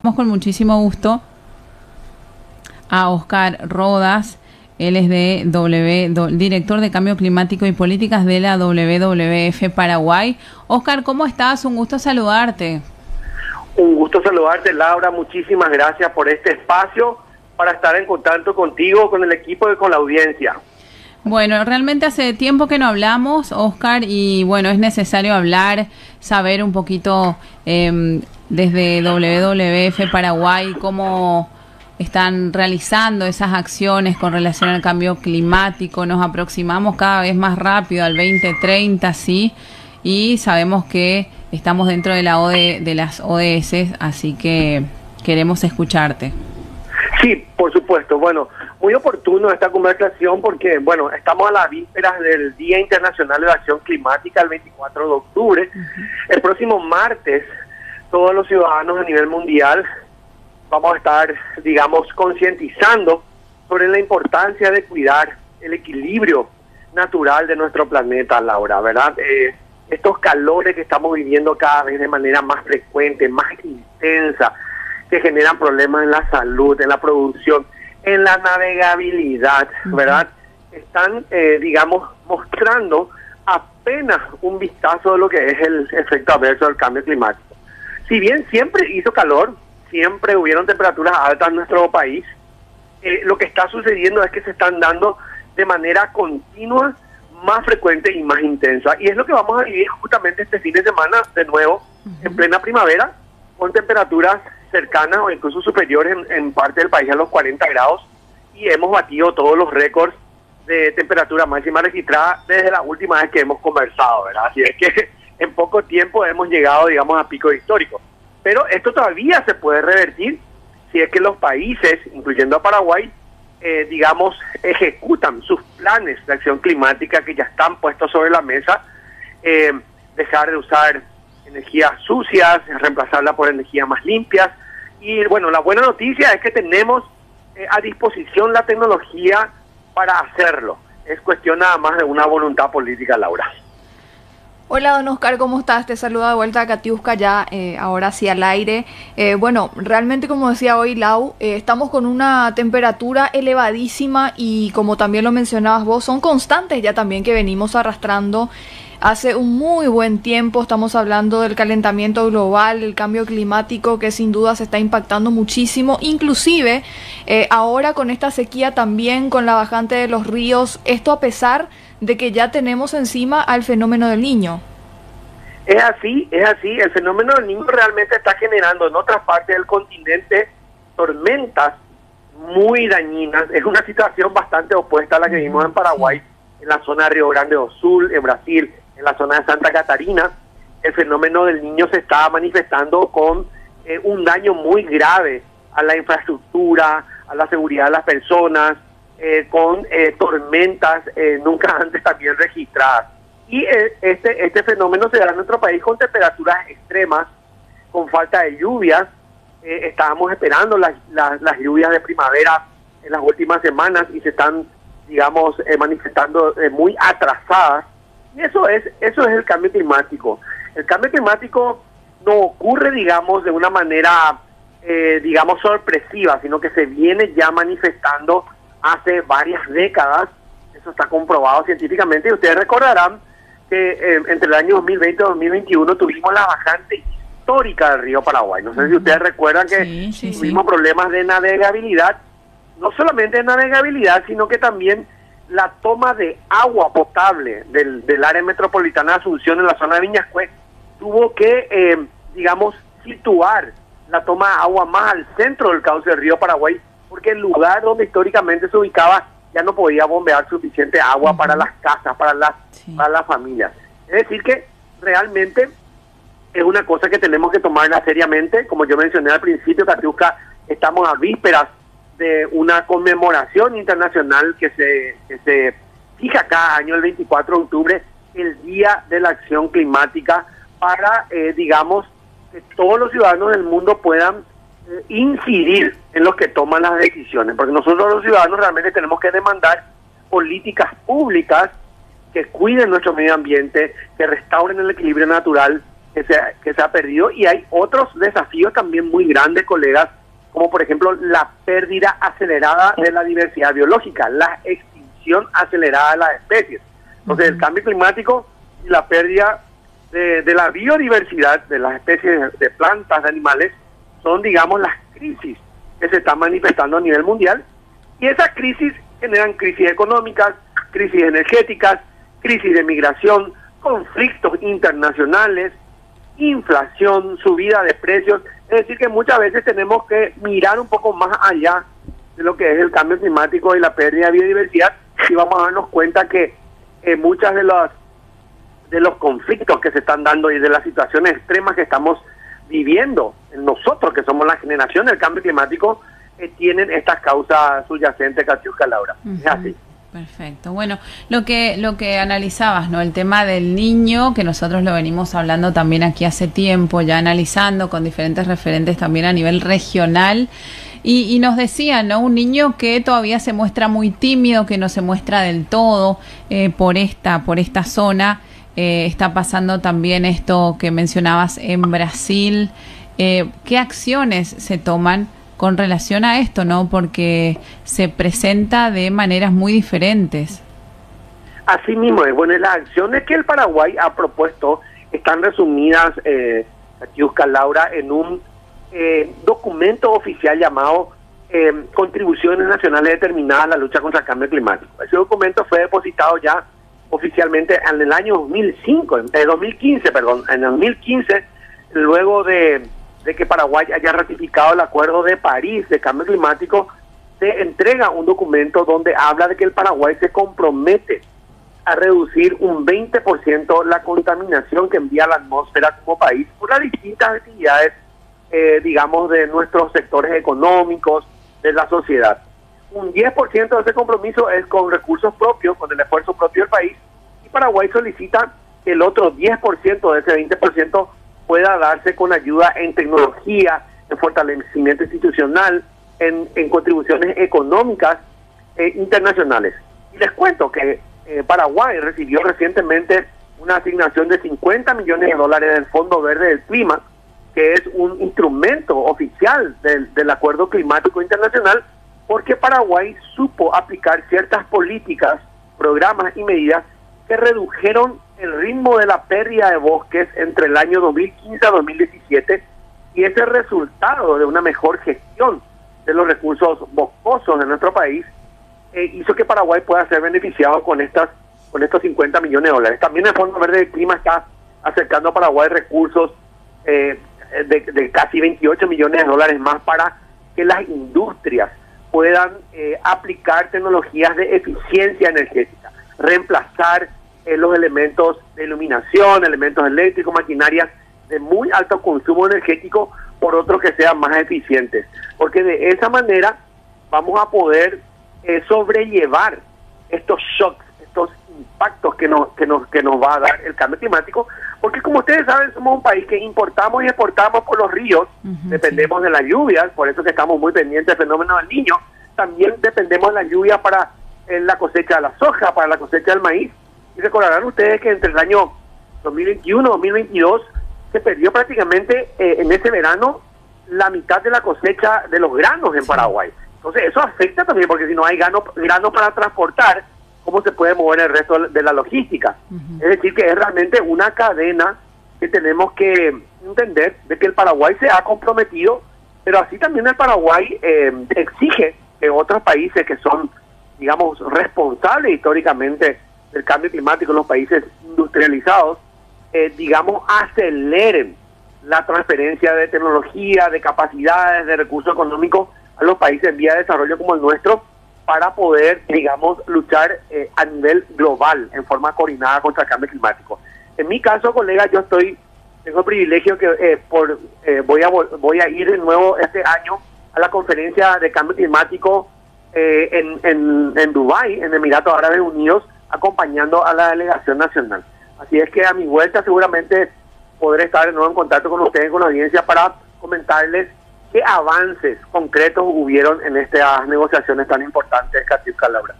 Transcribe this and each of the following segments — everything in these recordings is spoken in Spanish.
Con muchísimo gusto a Oscar Rodas. Él es director de Cambio Climático y Políticas de la WWF Paraguay. Oscar, ¿cómo estás? Un gusto saludarte. Un gusto saludarte, Laura. Muchísimas gracias por este espacio para estar en contacto contigo, con el equipo y con la audiencia. Bueno, realmente hace tiempo que no hablamos, Oscar, y bueno, es necesario hablar, saber un poquito desde WWF Paraguay cómo están realizando esas acciones con relación al cambio climático. Nos aproximamos cada vez más rápido al 2030, sí, y sabemos que estamos dentro de de las ODS, así que queremos escucharte. Sí, por supuesto. Bueno, muy oportuno esta conversación porque, bueno, estamos a las vísperas del Día Internacional de la Acción Climática, el 24 de octubre. El próximo martes, todos los ciudadanos a nivel mundial vamos a estar, digamos, concientizando sobre la importancia de cuidar el equilibrio natural de nuestro planeta, Laura, ¿verdad? Estos calores que estamos viviendo cada vez de manera más frecuente, más intensa, que generan problemas en la salud, en la producción, en la navegabilidad, ¿verdad? Están, digamos, mostrando apenas un vistazo de lo que es el efecto adverso del cambio climático. Si bien siempre hizo calor, siempre hubieron temperaturas altas en nuestro país, lo que está sucediendo es que se están dando de manera continua, más frecuente y más intensa. Y es lo que vamos a vivir justamente este fin de semana, de nuevo, en plena primavera, con temperaturas cercanas o incluso superiores en parte del país a los 40 grados, y hemos batido todos los récords de temperatura máxima registrada desde la última vez que hemos conversado, ¿verdad? Así es que en poco tiempo hemos llegado, digamos, a picos históricos. Pero esto todavía se puede revertir si es que los países, incluyendo a Paraguay, digamos, ejecutan sus planes de acción climática que ya están puestos sobre la mesa, dejar de usar energías sucias, reemplazarla por energías más limpias. Y bueno, la buena noticia es que tenemos a disposición la tecnología para hacerlo. Es cuestión nada más de una voluntad política, Laura. Hola, don Oscar, ¿cómo estás? Te saluda de vuelta a Katiuska ya, ahora sí al aire. Bueno, realmente como decía hoy Lau, estamos con una temperatura elevadísima y como también lo mencionabas vos, son constantes ya también que venimos arrastrando hace un muy buen tiempo. Estamos hablando del calentamiento global, el cambio climático que sin duda se está impactando muchísimo, inclusive ahora con esta sequía también, con la bajante de los ríos, esto a pesar de que ya tenemos encima al fenómeno del Niño. Es así, el fenómeno del Niño realmente está generando en otras partes del continente tormentas muy dañinas. Es una situación bastante opuesta a la que vimos en Paraguay, en la zona de Río Grande do Sul, en Brasil, en la zona de Santa Catarina. El fenómeno del Niño se está manifestando con un daño muy grave a la infraestructura, a la seguridad de las personas, con tormentas nunca antes también registradas. Y este fenómeno se da en nuestro país con temperaturas extremas, con falta de lluvias. Estábamos esperando las lluvias de primavera en las últimas semanas y se están, digamos, manifestando muy atrasadas. Y eso es el cambio climático. El cambio climático no ocurre, digamos, de una manera, digamos, sorpresiva, sino que se viene ya manifestando hace varias décadas. Eso está comprobado científicamente, y ustedes recordarán que entre el año 2020 y 2021 tuvimos la bajante histórica del río Paraguay. No sé si ustedes recuerdan que tuvimos problemas de navegabilidad, no solamente de navegabilidad, sino que también la toma de agua potable del área metropolitana de Asunción en la zona de Viñascué tuvo que, digamos, situar la toma de agua más al centro del cauce del río Paraguay, porque el lugar donde históricamente se ubicaba ya no podía bombear suficiente agua para las casas, para las familias. Es decir que realmente es una cosa que tenemos que tomarla seriamente. Como yo mencioné al principio, Katiuska, estamos a vísperas de una conmemoración internacional que se fija cada año el 24 de octubre, el Día de la Acción Climática, para, digamos, que todos los ciudadanos del mundo puedan incidir en los que toman las decisiones, porque nosotros los ciudadanos realmente tenemos que demandar políticas públicas que cuiden nuestro medio ambiente, que restauren el equilibrio natural, que se ha perdido, y hay otros desafíos también muy grandes, colegas, como por ejemplo la pérdida acelerada de la diversidad biológica, la extinción acelerada de las especies. Entonces el cambio climático y la pérdida de la biodiversidad de las especies de plantas, de animales, son, digamos, las crisis que se están manifestando a nivel mundial, y esas crisis generan crisis económicas, crisis energéticas, crisis de migración, conflictos internacionales, inflación, subida de precios. Es decir, que muchas veces tenemos que mirar un poco más allá de lo que es el cambio climático y la pérdida de biodiversidad, y vamos a darnos cuenta que muchas de los conflictos que se están dando y de las situaciones extremas que estamos viviendo nosotros, que somos la generación del cambio climático, tienen estas causas subyacentes, Katiuska, Laura. Es así. Perfecto. Bueno, lo que analizabas, ¿no? El tema del niño, que nosotros lo venimos hablando también aquí hace tiempo, ya analizando con diferentes referentes también a nivel regional, y nos decían, ¿no? Un niño que todavía se muestra muy tímido, que no se muestra del todo por esta zona. Está pasando también esto que mencionabas en Brasil. ¿Qué acciones se toman con relación a esto, no? Porque se presenta de maneras muy diferentes. Así mismo es. Bueno, las acciones que el Paraguay ha propuesto están resumidas, Katiuska, Laura, en un documento oficial llamado Contribuciones Nacionales Determinadas a la Lucha contra el Cambio Climático. Ese documento fue depositado ya oficialmente en el año 2015, en 2015, luego de que Paraguay haya ratificado el Acuerdo de París de Cambio Climático, se entrega un documento donde habla de que el Paraguay se compromete a reducir un 20% la contaminación que envía a la atmósfera como país por las distintas actividades, digamos, de nuestros sectores económicos, de la sociedad. Un 10% de ese compromiso es con recursos propios, con el esfuerzo propio del país, y Paraguay solicita que el otro 10% de ese 20% pueda darse con ayuda en tecnología, en fortalecimiento institucional, en contribuciones económicas internacionales. Y les cuento que Paraguay recibió recientemente una asignación de $50 millones del Fondo Verde del Clima, que es un instrumento oficial del Acuerdo Climático Internacional, porque Paraguay supo aplicar ciertas políticas, programas y medidas que redujeron el ritmo de la pérdida de bosques entre el año 2015 a 2017, y ese resultado de una mejor gestión de los recursos boscosos de nuestro país hizo que Paraguay pueda ser beneficiado con estos $50 millones. También el Fondo Verde del Clima está acercando a Paraguay recursos de casi $28 millones más para que las industrias puedan aplicar tecnologías de eficiencia energética, reemplazar los elementos de iluminación, elementos eléctricos, maquinarias de muy alto consumo energético por otros que sean más eficientes, porque de esa manera vamos a poder sobrellevar estos shocks, estos impactos que nos va a dar el cambio climático, porque como ustedes saben, somos un país que importamos y exportamos por los ríos, dependemos de las lluvias, por eso que estamos muy pendientes del fenómeno del Niño. También dependemos de la lluvia para la cosecha de la soja, para la cosecha del maíz, y recordarán ustedes que entre el año 2021 y 2022 se perdió prácticamente en ese verano la mitad de la cosecha de los granos en Paraguay. Entonces eso afecta también, porque si no hay grano para transportar, ¿cómo se puede mover el resto de la logística? Es decir, que es realmente una cadena que tenemos que entender, de que el Paraguay se ha comprometido, pero así también el Paraguay exige que otros países que son, digamos, responsables históricamente del cambio climático, los países industrializados, digamos, aceleren la transferencia de tecnología, de capacidades, de recursos económicos a los países en vía de desarrollo como el nuestro, para poder, digamos, luchar a nivel global, en forma coordinada contra el cambio climático. En mi caso, colega, tengo el privilegio que voy a ir de nuevo este año a la conferencia de cambio climático en Dubái, en Emiratos Árabes Unidos, acompañando a la delegación nacional. Así es que a mi vuelta seguramente podré estar de nuevo en contacto con ustedes, con la audiencia, para comentarles qué avances concretos hubieron en estas negociaciones tan importantes, Katiuska, Laura.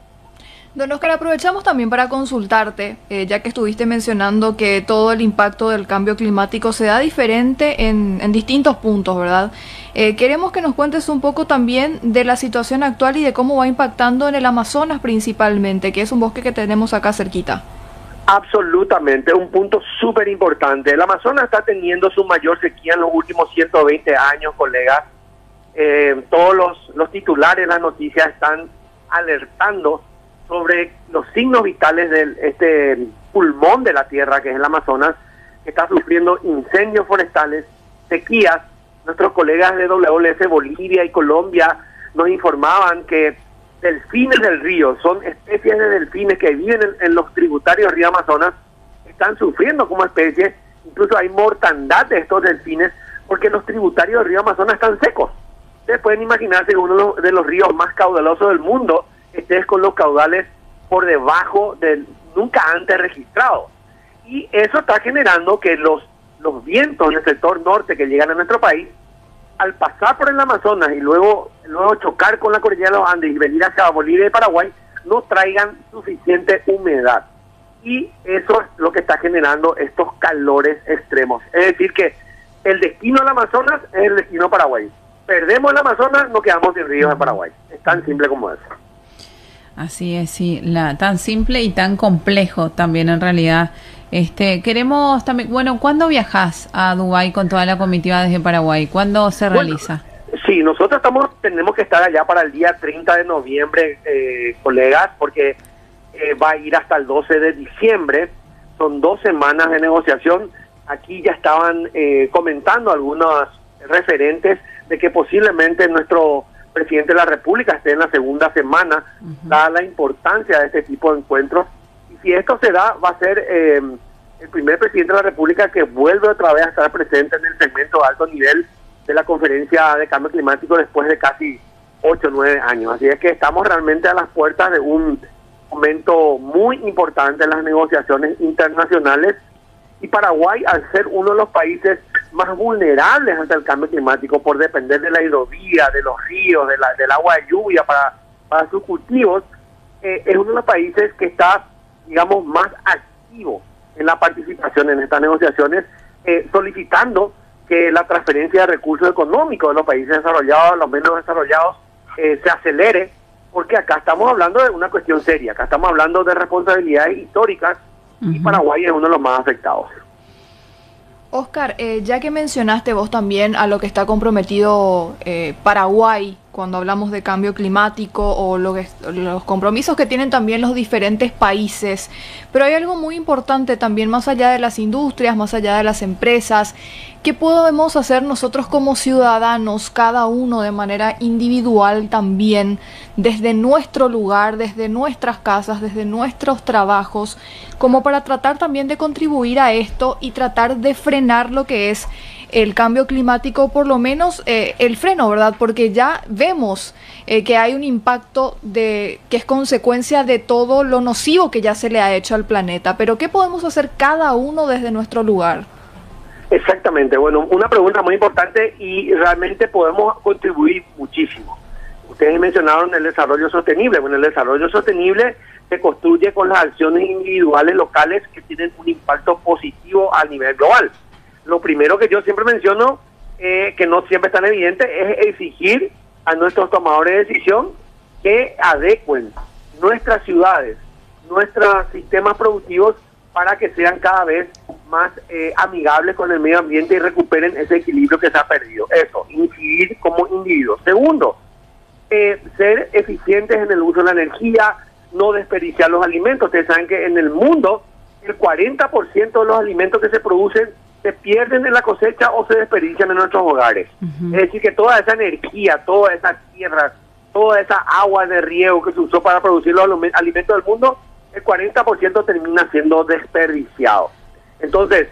Don Oscar, aprovechamos también para consultarte, ya que estuviste mencionando que todo el impacto del cambio climático se da diferente en distintos puntos, ¿verdad? Queremos que nos cuentes un poco también de la situación actual y de cómo va impactando en el Amazonas principalmente, que es un bosque que tenemos acá cerquita. Absolutamente, un punto súper importante. El Amazonas está teniendo su mayor sequía en los últimos 120 años, colegas. Todos los titulares, las noticias están alertando sobre los signos vitales de este pulmón de la tierra que es el Amazonas, que está sufriendo incendios forestales, sequías. Nuestros colegas de WWF Bolivia y Colombia nos informaban que delfines del río, son especies de delfines que viven en los tributarios del río Amazonas, están sufriendo como especie. Incluso hay mortandad de estos delfines porque los tributarios del río Amazonas están secos. Ustedes pueden imaginarse que uno de los ríos más caudalosos del mundo estés con los caudales por debajo del nunca antes registrado. Y eso está generando que los vientos en el sector norte que llegan a nuestro país, al pasar por el Amazonas y luego chocar con la cordillera de los Andes y venir hacia Bolivia y Paraguay, no traigan suficiente humedad. Y eso es lo que está generando estos calores extremos. Es decir que el destino del Amazonas es el destino Paraguay. Perdemos el Amazonas, nos quedamos sin ríos en Paraguay. Es tan simple como eso. Así es, sí, tan simple y tan complejo también en realidad. Queremos también, bueno, ¿cuándo viajas a Dubái con toda la comitiva desde Paraguay? ¿Cuándo se realiza? Sí, nosotros tenemos que estar allá para el día 30 de noviembre, colegas, porque va a ir hasta el 12 de diciembre. Son 2 semanas de negociación. Aquí ya estaban comentando algunos referentes de que posiblemente nuestro presidente de la República esté en la segunda semana, dada la importancia de este tipo de encuentros. Y si esto se da, va a ser el primer presidente de la República que vuelve otra vez a estar presente en el segmento de alto nivel de la conferencia de cambio climático después de casi 8 o 9 años. Así es que estamos realmente a las puertas de un momento muy importante en las negociaciones internacionales. Y Paraguay, al ser uno de los países más vulnerables ante el cambio climático por depender de la hidrovía, de los ríos, del agua de lluvia para sus cultivos, es uno de los países que está, digamos, más activo en la participación en estas negociaciones, solicitando que la transferencia de recursos económicos de los países desarrollados a los menos desarrollados se acelere, porque acá estamos hablando de una cuestión seria, acá estamos hablando de responsabilidades históricas y Paraguay es uno de los más afectados. Oscar, ya que mencionaste vos también a lo que está comprometido Paraguay cuando hablamos de cambio climático o los compromisos que tienen también los diferentes países, pero hay algo muy importante también más allá de las industrias, más allá de las empresas. ¿Qué podemos hacer nosotros como ciudadanos, cada uno de manera individual también, desde nuestro lugar, desde nuestras casas, desde nuestros trabajos, como para tratar también de contribuir a esto y tratar de frenar lo que es el cambio climático, por lo menos el freno, ¿verdad? Porque ya vemos que hay un impacto que es consecuencia de todo lo nocivo que ya se le ha hecho al planeta. Pero ¿qué podemos hacer cada uno desde nuestro lugar? Exactamente, bueno, una pregunta muy importante y realmente podemos contribuir muchísimo. Ustedes mencionaron el desarrollo sostenible. Bueno, el desarrollo sostenible se construye con las acciones individuales locales que tienen un impacto positivo a nivel global. Lo primero que yo siempre menciono, que no siempre es tan evidente, es exigir a nuestros tomadores de decisión que adecuen nuestras ciudades, nuestros sistemas productivos para que sean cada vez más amigables con el medio ambiente y recuperen ese equilibrio que se ha perdido. Eso, incidir como individuos. Segundo, ser eficientes en el uso de la energía, no desperdiciar los alimentos. Ustedes saben que en el mundo el 40% de los alimentos que se producen se pierden en la cosecha o se desperdician en nuestros hogares. Es decir, que toda esa energía, toda esa tierra, toda esa agua de riego que se usó para producir los alimentos del mundo, el 40% termina siendo desperdiciado. Entonces,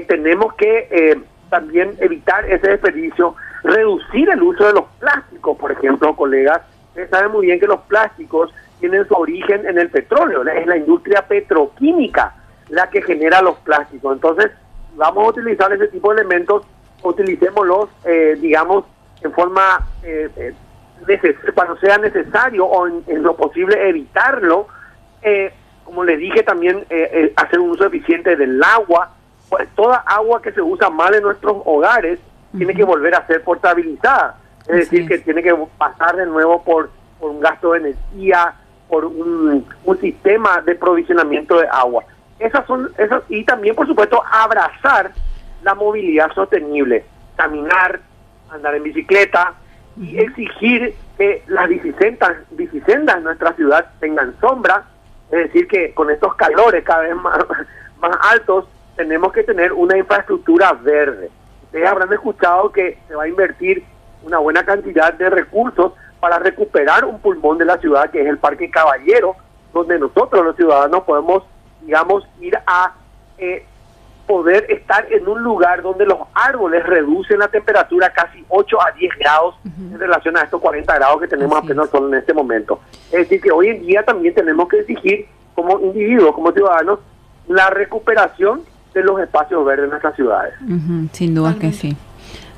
tenemos que también evitar ese desperdicio, reducir el uso de los plásticos, por ejemplo, colegas. Ustedes saben muy bien que los plásticos tienen su origen en el petróleo, es la industria petroquímica la que genera los plásticos. Entonces, vamos a utilizar ese tipo de elementos, utilicémoslos, digamos, en forma, cuando sea necesario o en lo posible evitarlo, como les dije también, hacer un uso eficiente del agua. Pues toda agua que se usa mal en nuestros hogares tiene que volver a ser potabilizada. Es decir, que tiene que pasar de nuevo por un gasto de energía, por un sistema de provisionamiento de agua. Esas, y también, por supuesto, abrazar la movilidad sostenible, caminar, andar en bicicleta y exigir que las bicisendas en nuestra ciudad tengan sombra. Es decir, que con estos calores cada vez más altos, tenemos que tener una infraestructura verde. Ustedes habrán escuchado que se va a invertir una buena cantidad de recursos para recuperar un pulmón de la ciudad, que es el Parque Caballero, donde nosotros los ciudadanos podemos, digamos, ir a poder estar en un lugar donde los árboles reducen la temperatura casi 8 a 10 grados en relación a estos 40 grados que tenemos apenas solo en este momento. Es decir, que hoy en día también tenemos que exigir como individuos, como ciudadanos, la recuperación de los espacios verdes en nuestras ciudades. Sin duda que sí.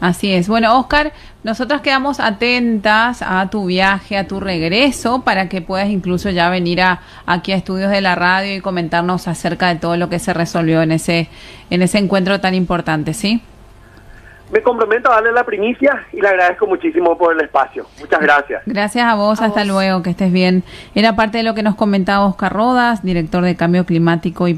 Así es. Bueno, Oscar, nosotras quedamos atentas a tu viaje, a tu regreso, para que puedas incluso ya venir aquí a Estudios de la Radio y comentarnos acerca de todo lo que se resolvió en ese encuentro tan importante, ¿sí? Me comprometo a darle la primicia y le agradezco muchísimo por el espacio. Muchas gracias. Gracias a vos, hasta luego, que estés bien. Era parte de lo que nos comentaba Oscar Rodas, director de Cambio Climático y